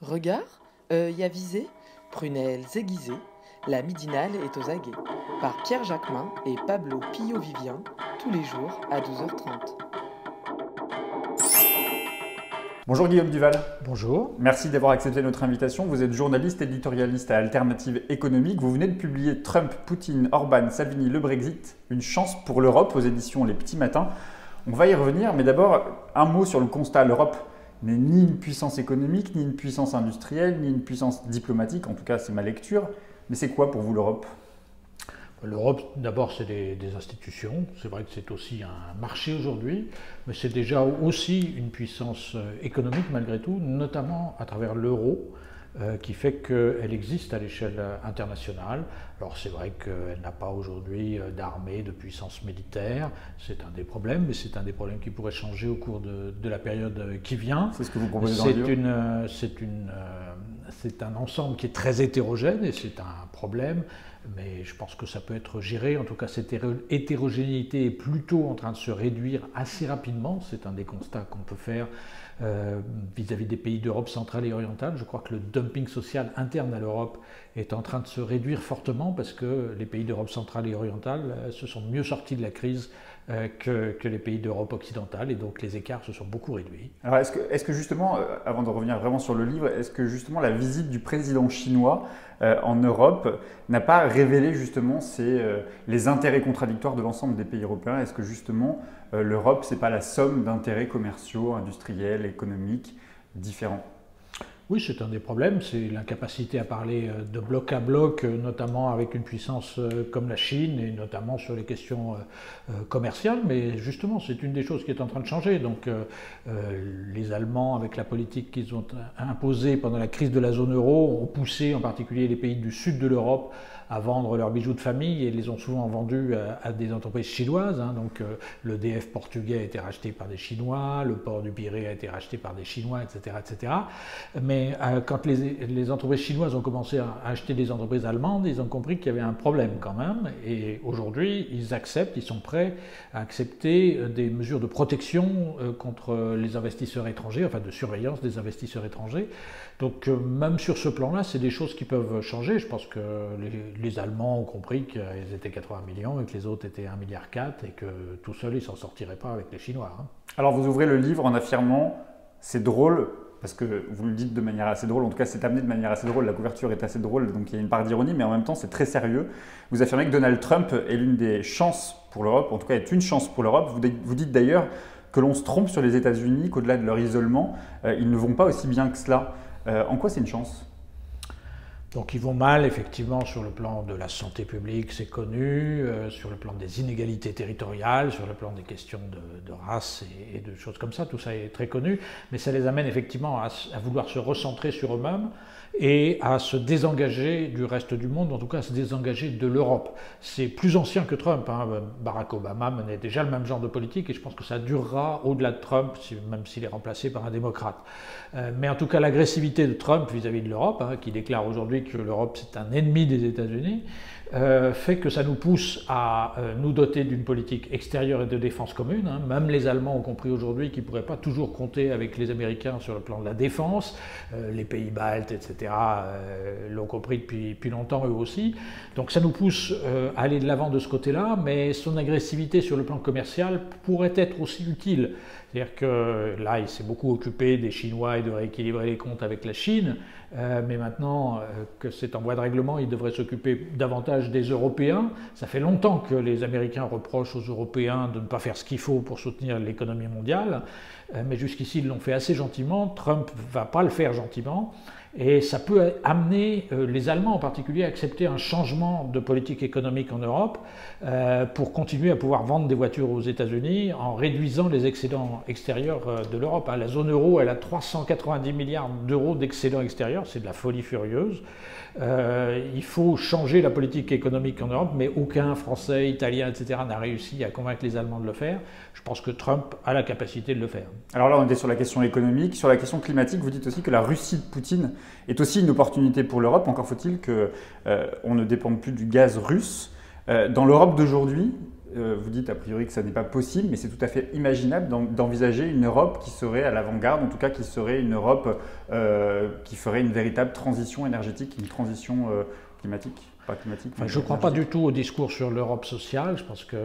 Regard, œil avisé, prunelles aiguisées, la midinale est aux aguets. Par Pierre Jacquemin et Pablo Pillo-Vivien, tous les jours à 12h30. Bonjour Guillaume Duval. Bonjour. Merci d'avoir accepté notre invitation. Vous êtes journaliste éditorialiste à Alternative économique. Vous venez de publier Trump, Poutine, Orban, Salvini, le Brexit, une chance pour l'Europe aux éditions Les Petits Matins. On va y revenir, mais d'abord un mot sur le constat. L'Europe n'est ni une puissance économique, ni une puissance industrielle, ni une puissance diplomatique. En tout cas, c'est ma lecture. Mais c'est quoi pour vous l'Europe ? L'Europe, d'abord, c'est des institutions. C'est vrai que c'est aussi un marché aujourd'hui, mais c'est déjà aussi une puissance économique malgré tout, notamment à travers l'euro, qui fait qu'elle existe à l'échelle internationale. Alors c'est vrai qu'elle n'a pas aujourd'hui d'armée, de puissance militaire, c'est un des problèmes, mais c'est un des problèmes qui pourrait changer au cours de la période qui vient. C'est ce que vous proposez dans le livre. C'est un ensemble qui est très hétérogène et c'est un problème, mais je pense que ça peut être géré. En tout cas, cette hétérogénéité est plutôt en train de se réduire assez rapidement. C'est un des constats qu'on peut faire vis-à-vis des pays d'Europe centrale et orientale. Je crois que le dumping social interne à l'Europe est en train de se réduire fortement parce que les pays d'Europe centrale et orientale se sont mieux sortis de la crise que les pays d'Europe occidentale et donc les écarts se sont beaucoup réduits. Alors est-ce que justement, avant de revenir vraiment sur le livre, est-ce que justement la visite du président chinois en Europe n'a pas révélé justement les intérêts contradictoires de l'ensemble des pays européens? Est-ce que justement l'Europe, ce n'est pas la somme d'intérêts commerciaux, industriels, économiques différents? Oui, c'est un des problèmes, c'est l'incapacité à parler de bloc à bloc, notamment avec une puissance comme la Chine et notamment sur les questions commerciales. Mais justement, c'est une des choses qui est en train de changer. Donc, les Allemands, avec la politique qu'ils ont imposée pendant la crise de la zone euro, ont poussé en particulier les pays du sud de l'Europe à vendre leurs bijoux de famille et les ont souvent vendus à des entreprises chinoises. Donc l'EDF portugais a été racheté par des Chinois, le port du Pirée a été racheté par des Chinois, etc. etc. Mais quand les entreprises chinoises ont commencé à acheter des entreprises allemandes, ils ont compris qu'il y avait un problème quand même. Et aujourd'hui, ils sont prêts à accepter des mesures de protection contre les investisseurs étrangers, enfin de surveillance des investisseurs étrangers. Donc même sur ce plan-là, c'est des choses qui peuvent changer. Je pense que les Allemands ont compris qu'ils étaient 80 millions et que les autres étaient 1,4 milliard et que tout seul, ils ne s'en sortiraient pas avec les Chinois. Alors vous ouvrez le livre en affirmant « c'est drôle », parce que vous le dites de manière assez drôle, en tout cas c'est amené de manière assez drôle, la couverture est assez drôle, donc il y a une part d'ironie, mais en même temps c'est très sérieux. Vous affirmez que Donald Trump est l'une des chances pour l'Europe, en tout cas est une chance pour l'Europe. Vous dites d'ailleurs que l'on se trompe sur les États-Unis, qu'au-delà de leur isolement, ils ne vont pas aussi bien que cela. En quoi c'est une chance ? Donc ils vont mal, effectivement, sur le plan de la santé publique, c'est connu, sur le plan des inégalités territoriales, sur le plan des questions de race et de choses comme ça, tout ça est très connu, mais ça les amène effectivement à vouloir se recentrer sur eux-mêmes et à se désengager du reste du monde, en tout cas à se désengager de l'Europe. C'est plus ancien que Trump, Barack Obama menait déjà le même genre de politique et je pense que ça durera au-delà de Trump, même s'il est remplacé par un démocrate. Mais en tout cas l'agressivité de Trump vis-à-vis de l'Europe, qui déclare aujourd'hui que l'Europe c'est un ennemi des États-Unis, fait que ça nous pousse à nous doter d'une politique extérieure et de défense commune. Même les Allemands ont compris aujourd'hui qu'ils ne pourraient pas toujours compter avec les Américains sur le plan de la défense. Les pays baltes, etc. L'ont compris depuis longtemps eux aussi. Donc ça nous pousse à aller de l'avant de ce côté-là, mais son agressivité sur le plan commercial pourrait être aussi utile. C'est-à-dire que là, il s'est beaucoup occupé des Chinois et de rééquilibrer les comptes avec la Chine, mais maintenant que c'est en voie de règlement, il devrait s'occuper davantage des Européens. Ça fait longtemps que les Américains reprochent aux Européens de ne pas faire ce qu'il faut pour soutenir l'économie mondiale, mais jusqu'ici, ils l'ont fait assez gentiment. Trump ne va pas le faire gentiment. Et ça peut amener les Allemands en particulier à accepter un changement de politique économique en Europe pour continuer à pouvoir vendre des voitures aux États-Unis en réduisant les excédents extérieurs de l'Europe. La zone euro, elle a 390 milliards d'euros d'excédents extérieurs, c'est de la folie furieuse. Il faut changer la politique économique en Europe, mais aucun Français, Italien, etc. n'a réussi à convaincre les Allemands de le faire. Je pense que Trump a la capacité de le faire. Alors là, on était sur la question économique. Sur la question climatique, vous dites aussi que la Russie de Poutine est aussi une opportunité pour l'Europe. Encore faut-il qu'on ne dépende plus du gaz russe. Dans l'Europe d'aujourd'hui, vous dites a priori que ça n'est pas possible, mais c'est tout à fait imaginable d'envisager une Europe qui serait à l'avant-garde, en tout cas qui serait une Europe qui ferait une véritable transition énergétique, une transition climatique. Enfin, je ne crois pas du tout au discours sur l'Europe sociale. Je pense que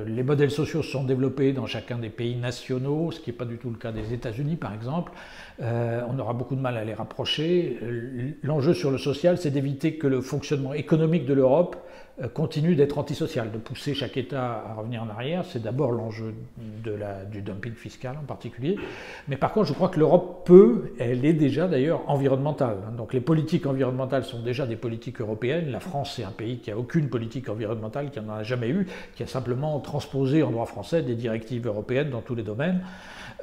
les modèles sociaux se sont développés dans chacun des pays nationaux, ce qui n'est pas du tout le cas des États-Unis, par exemple. On aura beaucoup de mal à les rapprocher. L'enjeu sur le social, c'est d'éviter que le fonctionnement économique de l'Europe continue d'être antisocial, de pousser chaque État à revenir en arrière. C'est d'abord l'enjeu du dumping fiscal en particulier. Mais par contre, je crois que l'Europe elle est déjà d'ailleurs environnementale. Donc les politiques environnementales sont déjà des politiques européennes. La France, c'est un pays qui n'a aucune politique environnementale, qui n'en a jamais eu, qui a simplement transposé en droit français des directives européennes dans tous les domaines.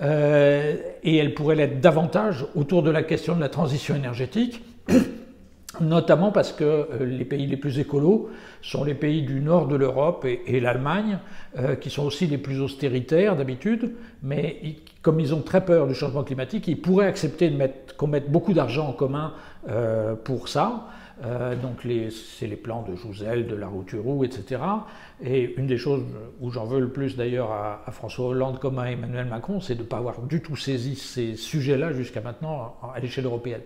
Et elle pourrait l'être davantage autour de la question de la transition énergétique, notamment parce que les pays les plus écolos sont les pays du nord de l'Europe et l'Allemagne, qui sont aussi les plus austéritaires d'habitude, mais comme ils ont très peur du changement climatique, ils pourraient accepter qu'on mette beaucoup d'argent en commun pour ça. Donc c'est les plans de Jouzel, de Larouturou, etc. Et une des choses où j'en veux le plus d'ailleurs à François Hollande comme à Emmanuel Macron, c'est de ne pas avoir du tout saisi ces sujets-là jusqu'à maintenant à l'échelle européenne.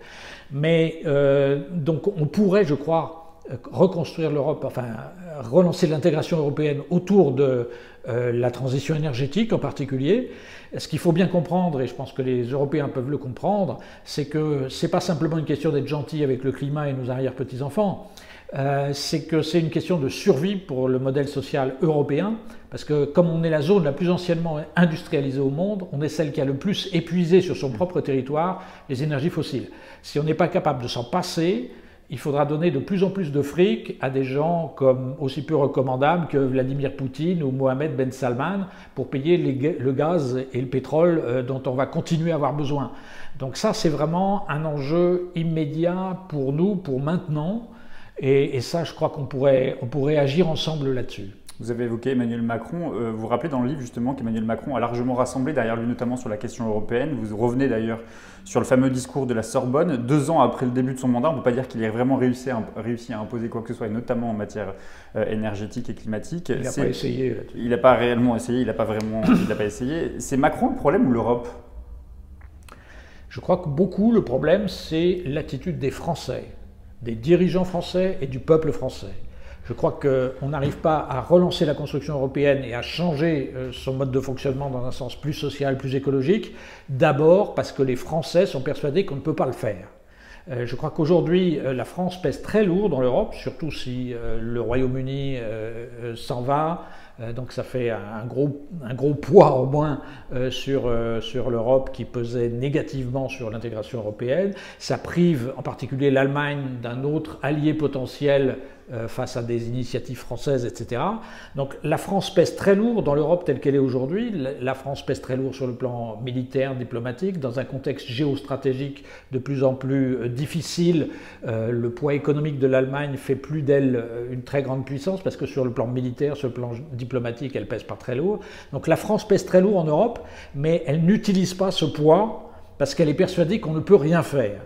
Mais donc on pourrait, je crois, reconstruire l'Europe, enfin relancer l'intégration européenne autour de la transition énergétique en particulier. Ce qu'il faut bien comprendre, et je pense que les Européens peuvent le comprendre, c'est que ce n'est pas simplement une question d'être gentil avec le climat et nos arrière-petits-enfants, c'est que c'est une question de survie pour le modèle social européen, parce que comme on est la zone la plus anciennement industrialisée au monde, on est celle qui a le plus épuisé sur son propre territoire les énergies fossiles. Si on n'est pas capable de s'en passer, il faudra donner de plus en plus de fric à des gens comme aussi peu recommandables que Vladimir Poutine ou Mohamed Ben Salman pour payer le gaz et le pétrole dont on va continuer à avoir besoin. Donc ça, c'est vraiment un enjeu immédiat pour nous, pour maintenant. Et ça, je crois qu'on pourrait agir ensemble là-dessus. Vous avez évoqué Emmanuel Macron. Vous vous rappelez dans le livre justement qu'Emmanuel Macron a largement rassemblé derrière lui, notamment sur la question européenne. Vous revenez d'ailleurs sur le fameux discours de la Sorbonne. 2 ans après le début de son mandat, on ne peut pas dire qu'il ait vraiment réussi à imposer quoi que ce soit, et notamment en matière énergétique et climatique. Il n'a pas essayé. Il n'a pas réellement essayé, il n'a pas essayé. C'est Macron le problème ou l'Europe ? Je crois que le problème, c'est l'attitude des Français, des dirigeants français et du peuple français. Je crois qu'on n'arrive pas à relancer la construction européenne et à changer son mode de fonctionnement dans un sens plus social, plus écologique, d'abord parce que les Français sont persuadés qu'on ne peut pas le faire. Je crois qu'aujourd'hui, la France pèse très lourd dans l'Europe, surtout si le Royaume-Uni s'en va. Donc ça fait un gros poids au moins sur l'Europe qui pesait négativement sur l'intégration européenne. Ça prive en particulier l'Allemagne d'un autre allié potentiel face à des initiatives françaises, etc. Donc la France pèse très lourd dans l'Europe telle qu'elle est aujourd'hui. La France pèse très lourd sur le plan militaire, diplomatique, dans un contexte géostratégique de plus en plus difficile. Le poids économique de l'Allemagne fait plus d'elle une très grande puissance parce que sur le plan militaire, sur le plan diplomatique, elle pèse pas très lourd. Donc la France pèse très lourd en Europe, mais elle n'utilise pas ce poids parce qu'elle est persuadée qu'on ne peut rien faire.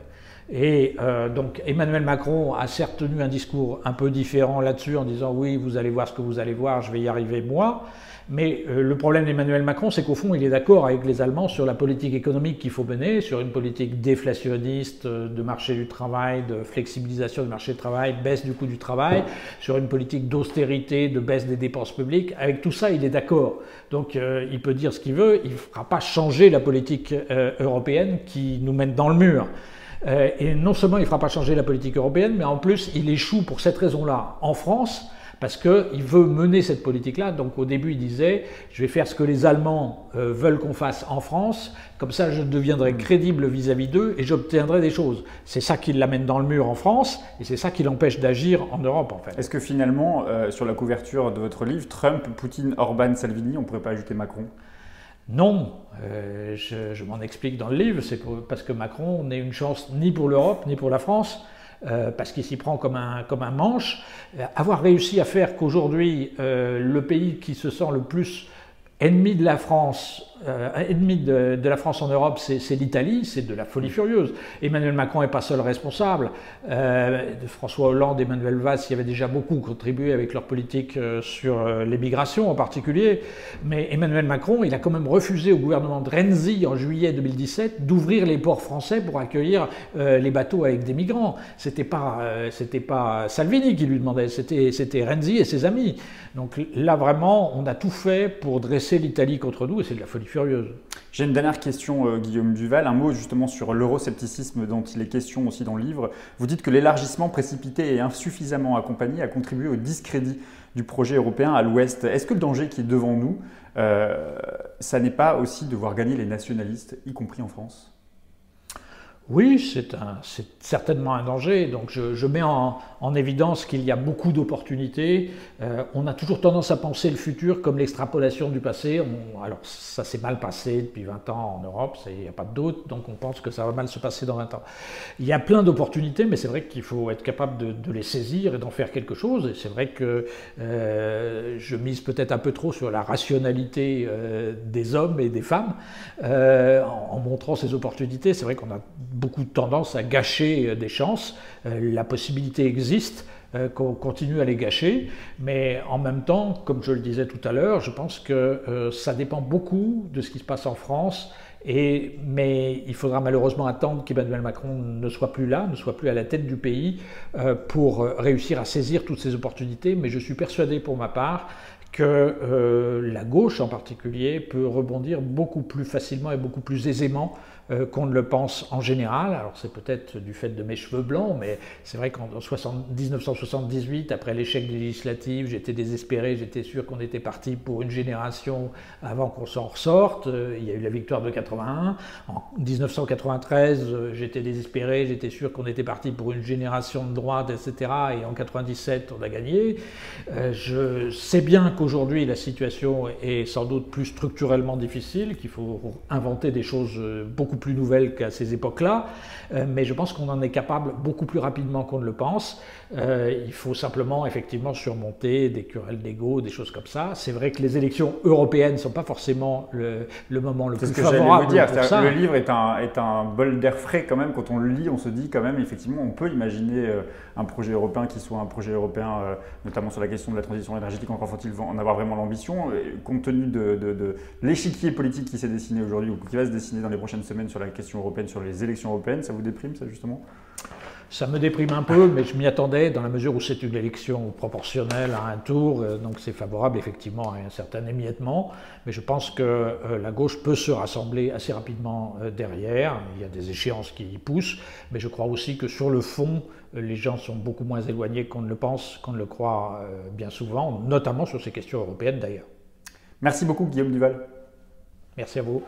Et donc Emmanuel Macron a certes tenu un discours un peu différent là-dessus en disant oui, vous allez voir ce que vous allez voir, je vais y arriver moi. Mais le problème d'Emmanuel Macron, c'est qu'au fond, il est d'accord avec les Allemands sur la politique économique qu'il faut mener, sur une politique déflationniste de marché du travail, de flexibilisation du marché du travail, baisse du coût du travail, sur une politique d'austérité, de baisse des dépenses publiques. Avec tout ça, il est d'accord. Donc il peut dire ce qu'il veut, il ne fera pas changer la politique européenne qui nous mène dans le mur. Et non seulement il ne fera pas changer la politique européenne, mais en plus il échoue pour cette raison-là en France, parce qu'il veut mener cette politique-là. Donc au début il disait « je vais faire ce que les Allemands veulent qu'on fasse en France, comme ça je deviendrai crédible vis-à-vis d'eux et j'obtiendrai des choses ». C'est ça qui l'amène dans le mur en France et c'est ça qui l'empêche d'agir en Europe en fait. Est-ce que finalement, sur la couverture de votre livre, Trump, Poutine, Orban, Salvini, on ne pourrait pas ajouter Macron ? Non, je m'en explique dans le livre, c'est parce que Macron n'est une chance ni pour l'Europe ni pour la France, parce qu'il s'y prend comme un manche. Avoir réussi à faire qu'aujourd'hui, le pays qui se sent le plus ennemi de la France ennemi de la France en Europe, c'est l'Italie, c'est de la folie furieuse. Emmanuel Macron n'est pas seul responsable. François Hollande, Emmanuel Valls y avaient déjà beaucoup contribué avec leur politique sur l'émigration en particulier. Mais Emmanuel Macron, il a quand même refusé au gouvernement de Renzi en juillet 2017 d'ouvrir les ports français pour accueillir les bateaux avec des migrants. C'était pas Salvini qui lui demandait, c'était Renzi et ses amis. Donc là vraiment, on a tout fait pour dresser l'Italie contre nous et c'est de la folie furieuse. J'ai une dernière question, Guillaume Duval, un mot justement sur l'euroscepticisme dont il est question aussi dans le livre. Vous dites que l'élargissement précipité et insuffisamment accompagné a contribué au discrédit du projet européen à l'Ouest. Est-ce que le danger qui est devant nous, ça n'est pas aussi de voir gagner les nationalistes, y compris en France ? Oui, c'est certainement un danger. Donc je mets en évidence qu'il y a beaucoup d'opportunités. On a toujours tendance à penser le futur comme l'extrapolation du passé. Alors ça s'est mal passé depuis 20 ans en Europe, il n'y a pas de doute, donc on pense que ça va mal se passer dans 20 ans. Il y a plein d'opportunités, mais c'est vrai qu'il faut être capable de les saisir et d'en faire quelque chose. Et c'est vrai que je mise peut-être un peu trop sur la rationalité des hommes et des femmes en montrant ces opportunités. C'est vrai qu'on a beaucoup de tendance à gâcher des chances. La possibilité existe qu'on continue à les gâcher, mais en même temps, comme je le disais tout à l'heure, je pense que ça dépend beaucoup de ce qui se passe en France, mais il faudra malheureusement attendre qu'Emmanuel Macron ne soit plus là, ne soit plus à la tête du pays pour réussir à saisir toutes ces opportunités, mais je suis persuadé pour ma part que la gauche en particulier peut rebondir beaucoup plus facilement et beaucoup plus aisément qu'on ne le pense en général. Alors c'est peut-être du fait de mes cheveux blancs, mais c'est vrai qu'en 1978, après l'échec des législatives, j'étais désespéré, j'étais sûr qu'on était parti pour une génération avant qu'on s'en ressorte. Il y a eu la victoire de 81. En 1993, j'étais désespéré, j'étais sûr qu'on était parti pour une génération de droite, etc. Et en 97, on a gagné. Je sais bien qu'aujourd'hui, la situation est sans doute plus structurellement difficile, qu'il faut inventer des choses beaucoup plus nouvelles qu'à ces époques-là, mais je pense qu'on en est capable beaucoup plus rapidement qu'on ne le pense. Il faut simplement effectivement surmonter des querelles d'ego, des choses comme ça. C'est vrai que les élections européennes ne sont pas forcément le moment le plus favorable pour ça. Le livre est un bol d'air frais quand même. Quand on le lit, on se dit quand même effectivement on peut imaginer un projet européen qui soit un projet européen, notamment sur la question de la transition énergétique. Encore faut-il en avoir vraiment l'ambition, compte tenu de l'échiquier politique qui s'est dessiné aujourd'hui ou qui va se dessiner dans les prochaines semaines sur la question européenne, sur les élections européennes. Ça vous déprime ça justement ? Ça me déprime un peu, mais je m'y attendais dans la mesure où c'est une élection proportionnelle à un tour, donc c'est favorable effectivement à un certain émiettement. Mais je pense que la gauche peut se rassembler assez rapidement derrière. Il y a des échéances qui y poussent, mais je crois aussi que sur le fond, les gens sont beaucoup moins éloignés qu'on ne le pense, qu'on ne le croit bien souvent, notamment sur ces questions européennes d'ailleurs. Merci beaucoup Guillaume Duval. Merci à vous.